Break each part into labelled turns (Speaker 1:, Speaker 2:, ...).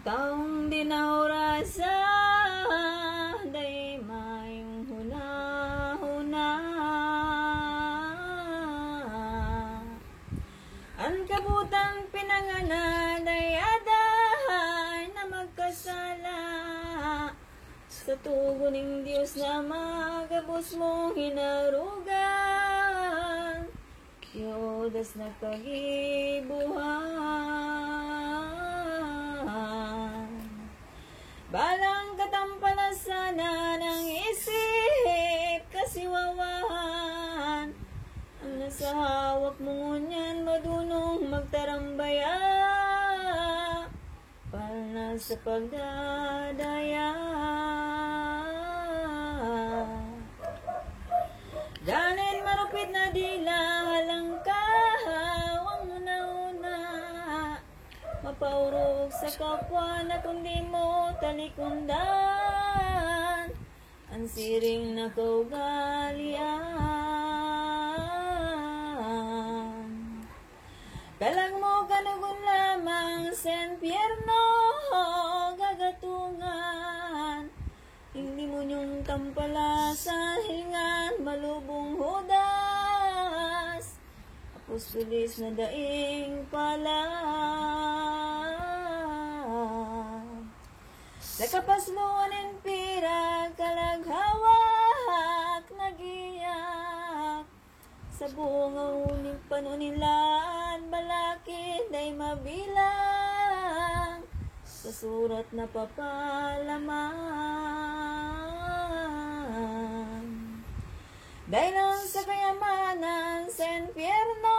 Speaker 1: Taong dinaurasa, day mayong huna-huna. Ang kabutan pinangana, day adahan na magkasala. Sa tugon ng Diyos na magabos mong hinarugan, Yodas nagkagibuhan. Balang katampalasan ng isip kasiwawahan, ang nasa hawak mo ngunyan madunong magtarambaya, para sa pagdadaya. Ganit marupit na dila halangkahawang una-una, mapaurog sa kapwa na kundi mo talikundan, ang siring na kaugalian. Kalang mo kanugon lamang sa impyerno gagatungan, hindi mo niyong tampalasan hingan malubong Judas, apostolis na daing pala. Sa kapasluan ng pira kalaghawak nagiyak, sa buong uling panunilan balakid ay mabilang, sa surat na papalaman. Dahil lang sa kayamanan sa impyerno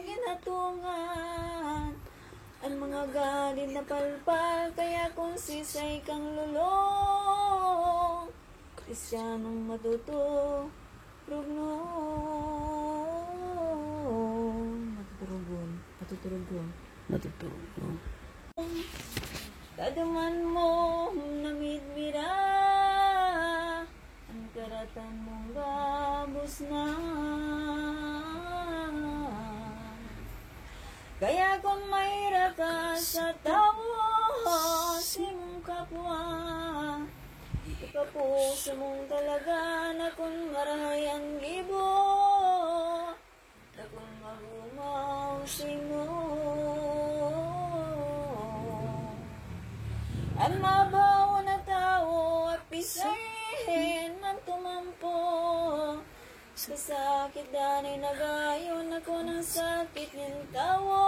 Speaker 1: ginatungan, ang mga galit na palpal, kaya kung sisay kang lulong, Kristyanong matuturugon. Daduman mo namidmira, ang karatan mong gabos na. Kaya kung mahirap ka sa tao, simong kapwa, ikapuso mong talaga na kung marahay ang gibo, na kung magumaw sino. Ang mabaw na tao at pisahin man tumampo, sa sakit danay nagayon ako ng sakit ng tawo,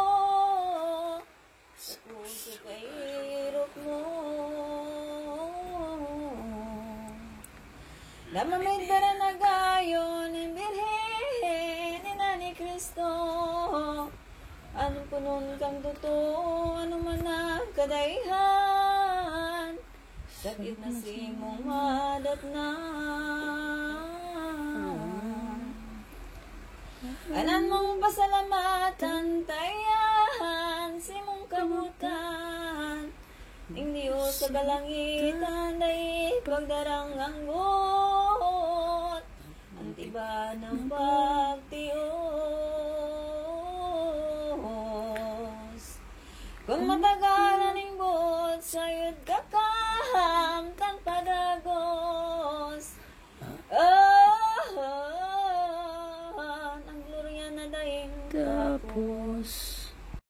Speaker 1: sa puso kay hirap mo. Namamid ba na nagayon ng Birhen ina ni Kristo, anong punon kang totoo, ano man ang kadayhan, sakit na simong madat na. Anan mong pasalamatan tayan simong kabutan, ing Diyos sa galangitan ay pagdarang anggot, ang tiba ng pagtios. Kung matagalan ng buot sayod ka